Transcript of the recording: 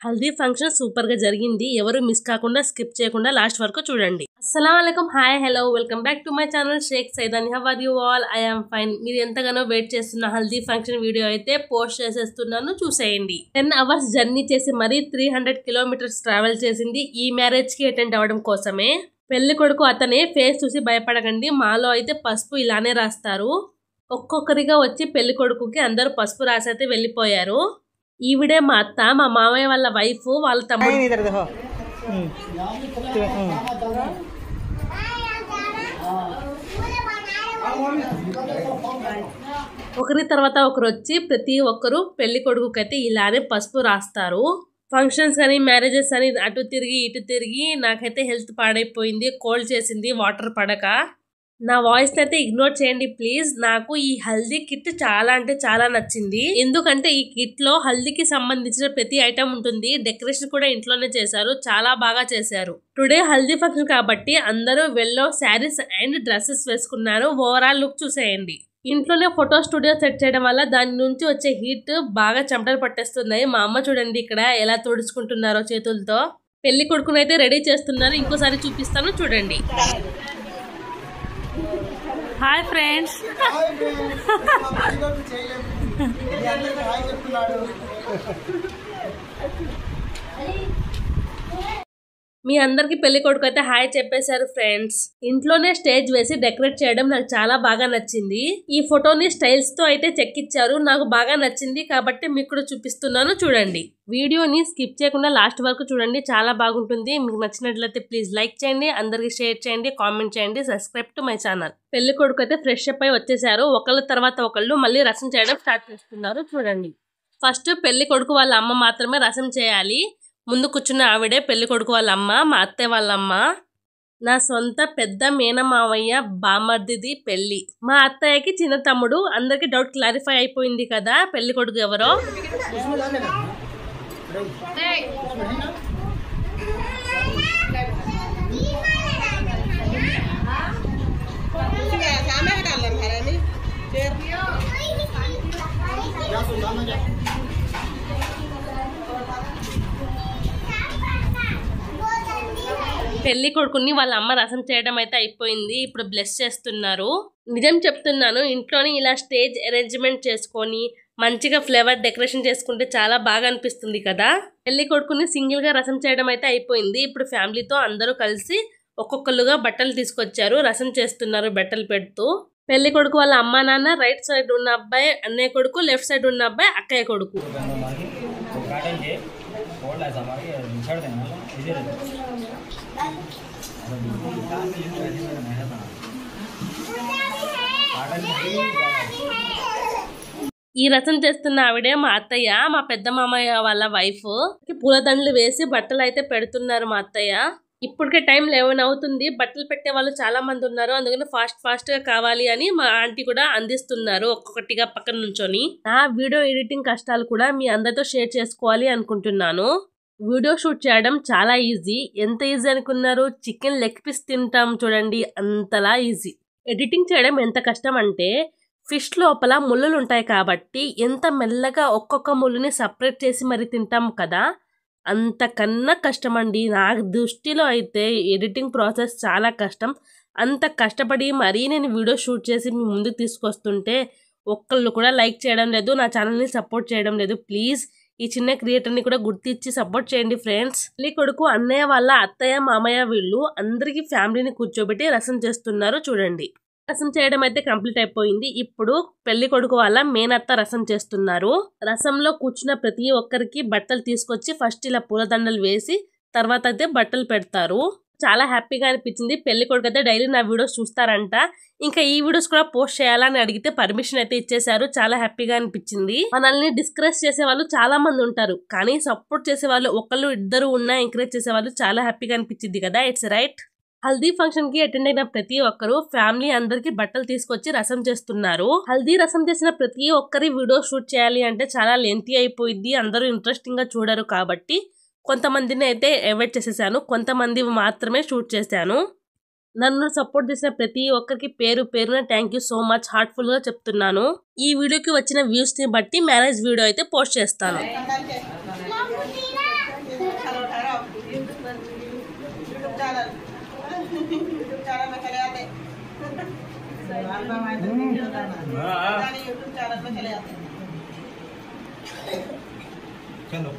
Haldi function super గా జరిగింది. ఎవరు మిస్ కాకుండా స్కిప్ చేయకుండా లాస్ట్ వరకు చూడండి. అస్సలాముఅలైకుం, hi, hello, welcome back to my channel Sheikh Saidani. How are you all? I am fine. మీరు ఎంతగానో వెయిట్ చేస్తున్న హల్దీ ఫంక్షన్ వీడియో అయితే పోస్ట్ చేసేస్తున్నాను, చూసేయండి. 10 hours జర్నీ చేసి మరీ 300 kilometers ట్రావెల్ చేసింది ఈ మ్యారేజ్ కి అటెండ్ అవ్వడం కోసమే. పెళ్లి కొడుకు అతనే, ఫేస్ చూసి భయపడకండి. మాలో అయితే పసుపు ఇలానే రాస్తారు. ఒక్కొక్కరిగా వచ్చి పెళ్లి కొడుకుకి అందరూ పసుపు రాసైతే వెళ్ళిపోయారు. ఈవిడే మా అత్త, మా మామయ్య వాళ్ళ వైఫ్, వాళ్ళ తమ్ముడు. ఒకరి తర్వాత ఒకరు వచ్చి ప్రతి ఒక్కరు పెళ్లి కొడుకుకైతే ఇలానే పసుపు రాస్తారు. ఫంక్షన్స్ అని, మ్యారేజెస్ అని అటు తిరిగి ఇటు తిరిగి నాకైతే హెల్త్ పాడైపోయింది, కోల్డ్ చేసింది వాటర్ పడక. నా వాయిస్ అయితే ఇగ్నోర్ చేయండి ప్లీజ్. నాకు ఈ హల్దీ కిట్ చాలా అంటే చాలా నచ్చింది. ఎందుకంటే ఈ కిట్ లో హల్దీకి సంబంధించిన ప్రతి ఐటమ్ ఉంటుంది. డెకరేషన్ కూడా ఇంట్లోనే చేశారు, చాలా బాగా చేశారు. టుడే హల్దీ ఫంక్షన్ కాబట్టి అందరూ వెల్లో శారీస్ అండ్ డ్రెస్సెస్ వేసుకున్నారు. ఓవరాల్ లుక్ చూసేయండి. ఇంట్లోనే ఫోటో స్టూడియో సెట్ చేయడం వల్ల దాని నుంచి వచ్చే హీట్ బాగా చెమటలు పట్టేస్తున్నాయి. మా అమ్మ చూడండి ఇక్కడ ఎలా తుడుచుకుంటున్నారో చేతులతో. పెళ్లి కొడుకునైతే రెడీ చేస్తున్నారు. ఇంకోసారి చూపిస్తాను చూడండి. Hi friends. మీ అందరికి పెళ్లి కొడుకు అయితే హాయ్ చెప్పేశారు ఫ్రెండ్స్. ఇంట్లోనే స్టేజ్ వేసి డెకరేట్ చేయడం నాకు చాలా బాగా నచ్చింది. ఈ ఫోటోని స్టైల్స్ తో అయితే చెక్కిచ్చారు, నాకు బాగా నచ్చింది కాబట్టి మీకు కూడా చూపిస్తున్నాను చూడండి. వీడియోని స్కిప్ చేయకుండా లాస్ట్ వరకు చూడండి, చాలా బాగుంటుంది. మీకు నచ్చినట్లయితే ప్లీజ్ లైక్ చేయండి, అందరికి షేర్ చేయండి, కామెంట్ చేయండి, సబ్స్క్రైబ్ టు మై ఛానల్. పెళ్లి కొడుకు అయితే ఫ్రెష్ అప్ అయి వచ్చేసారు. ఒకళ్ళ తర్వాత ఒకళ్ళు మళ్ళీ రసం చేయడం స్టార్ట్ చేస్తున్నారు చూడండి. ఫస్ట్ పెళ్లి కొడుకు వాళ్ళ అమ్మ మాత్రమే రసం చేయాలి. ముందు కూర్చున్న ఆవిడే పెళ్లి కొడుకు వాళ్ళ అమ్మ, మా అత్తయ్య వాళ్ళ అమ్మ. నా సొంత పెద్ద మేనమావయ్య బామర్దిది పెళ్లి. మా అత్తయ్యకి చిన్న తమ్ముడు. అందరికి డౌట్ క్లారిఫై అయిపోయింది కదా పెళ్లి కొడుకు ఎవరో. పెళ్లి కొడుకుని వాళ్ళ అమ్మ రసం చేయడం అయితే అయిపోయింది. ఇప్పుడు బ్లెస్ చేస్తున్నారు. నిజం చెప్తున్నాను, ఇంట్లోని ఇలా స్టేజ్ అరేంజ్మెంట్ చేసుకొని మంచిగా ఫ్లేవర్ డెకరేషన్ చేసుకుంటే చాలా బాగా అనిపిస్తుంది కదా. పెళ్లి కొడుకుని సింగిల్ గా రసం చేయడం అయితే అయిపోయింది. ఇప్పుడు ఫ్యామిలీతో అందరూ కలిసి ఒక్కొక్కరుగా బట్టలు తీసుకొచ్చారు, రసం చేస్తున్నారు బట్టలు పెడుతూ. పెళ్లి కొడుకు వాళ్ళ అమ్మ నాన్న రైట్ సైడ్ ఉన్న అబ్బాయి అన్నయ్య కొడుకు, లెఫ్ట్ సైడ్ ఉన్న అబ్బాయి అక్కయ్య కొడుకు. ఈ రసం చేస్తున్న ఆవిడే మా అత్తయ్య, మా పెద్ద మామయ్య వాళ్ళ వైఫ్. పూలదండలు వేసి బట్టలు అయితే పెడుతున్నారు మా అత్తయ్య. ఇప్పటికే టైం 11 అవుతుంది. బట్టలు పెట్టే వాళ్ళు చాలా మంది ఉన్నారు, అందుకని ఫాస్ట్ గా కావాలి అని మా ఆంటీ కూడా అందిస్తున్నారు ఒక్కొక్కటిగా పక్కన నుంచొని. నా వీడియో ఎడిటింగ్ కష్టాలు కూడా మీ అందరితో షేర్ చేసుకోవాలి అనుకుంటున్నాను. వీడియో షూట్ చేయడం చాలా ఈజీ. ఎంత ఈజీ అనుకున్నారు? చికెన్ లెగ్ పీస్ తింటాం చూడండి, అంతలా ఈజీ. ఎడిటింగ్ చేయడం ఎంత కష్టం అంటే ఫిష్ లోపల ముళ్ళులు ఉంటాయి కాబట్టి ఎంత మెల్లగా ఒక్కొక్క ముళ్ళుని సపరేట్ చేసి మరి తింటాం కదా, అంతకన్నా కష్టం అండి. నా దృష్టిలో అయితే ఎడిటింగ్ ప్రాసెస్ చాలా కష్టం. అంత కష్టపడి మరీ నేను వీడియో షూట్ చేసి మీ ముందుకు తీసుకొస్తుంటే ఒక్కళ్ళు కూడా లైక్ చేయడం లేదు, నా ఛానల్ని సపోర్ట్ చేయడం లేదు. ప్లీజ్ ఈ చిన్న క్రియేటర్ని కూడా గుర్తించి సపోర్ట్ చేయండి ఫ్రెండ్స్. పెళ్లి కొడుకు అన్నయ్య వాళ్ళ అత్తయ్య మామయ్య వీళ్ళు అందరికి ఫ్యామిలీని కూర్చోబెట్టి రసం చేస్తున్నారు చూడండి. రసం చేయడం అయితే కంప్లీట్ అయిపోయింది. ఇప్పుడు పెళ్లి కొడుకు వాళ్ళ మేనత్త రసం చేస్తున్నారు. రసంలో కూర్చున్న ప్రతి ఒక్కరికి బట్టలు తీసుకొచ్చి ఫస్ట్ ఇలా పూలదండలు వేసి తర్వాత అయితే బట్టలు పెడతారు. చాలా హ్యాపీగా అనిపించింది. పెళ్లి కొడుకు అయితే డైలీ నా వీడియోస్ చూస్తారంట, ఇంకా ఈ వీడియోస్ కూడా పోస్ట్ చేయాలని అడిగితే పర్మిషన్ అయితే ఇచ్చేసారు. చాలా హ్యాపీగా అనిపించింది. మనల్ని డిస్కరేజ్ చేసే వాళ్ళు చాలా మంది ఉంటారు, కానీ సపోర్ట్ చేసే వాళ్ళు ఒకళ్ళు ఇద్దరు ఉన్నా ఎంకరేజ్ చేసే వాళ్ళు చాలా హ్యాపీగా అనిపించింది కదా. It's right. హల్దీ ఫంక్షన్ కి అటెండ్ అయిన ప్రతి ఒక్కరు ఫ్యామిలీ అందరికి బట్టలు తీసుకొచ్చి రసం చేస్తున్నారు. హల్దీ రసం చేసిన ప్రతి ఒక్కరి వీడియో షూట్ చేయాలి అంటే చాలా లెంతీ అయిపోయింది, అందరూ ఇంట్రెస్టింగ్ గా చూడరు కాబట్టి కొంతమందిని అయితే అవాయిడ్ చేసేసాను, కొంతమంది మాత్రమే షూట్ చేశాను. నన్ను సపోర్ట్ చేసిన ప్రతి ఒక్కరికి పేరు పేరున thank you so much, heartful గా చెప్తున్నాను. ఈ వీడియోకి వచ్చిన వ్యూస్ ని బట్టి మ్యారేజ్ వీడియో అయితే పోస్ట్ చేస్తాను. यूट्यूब चैनल में चले आते यूट्यूब चैनल में चले आते। चलो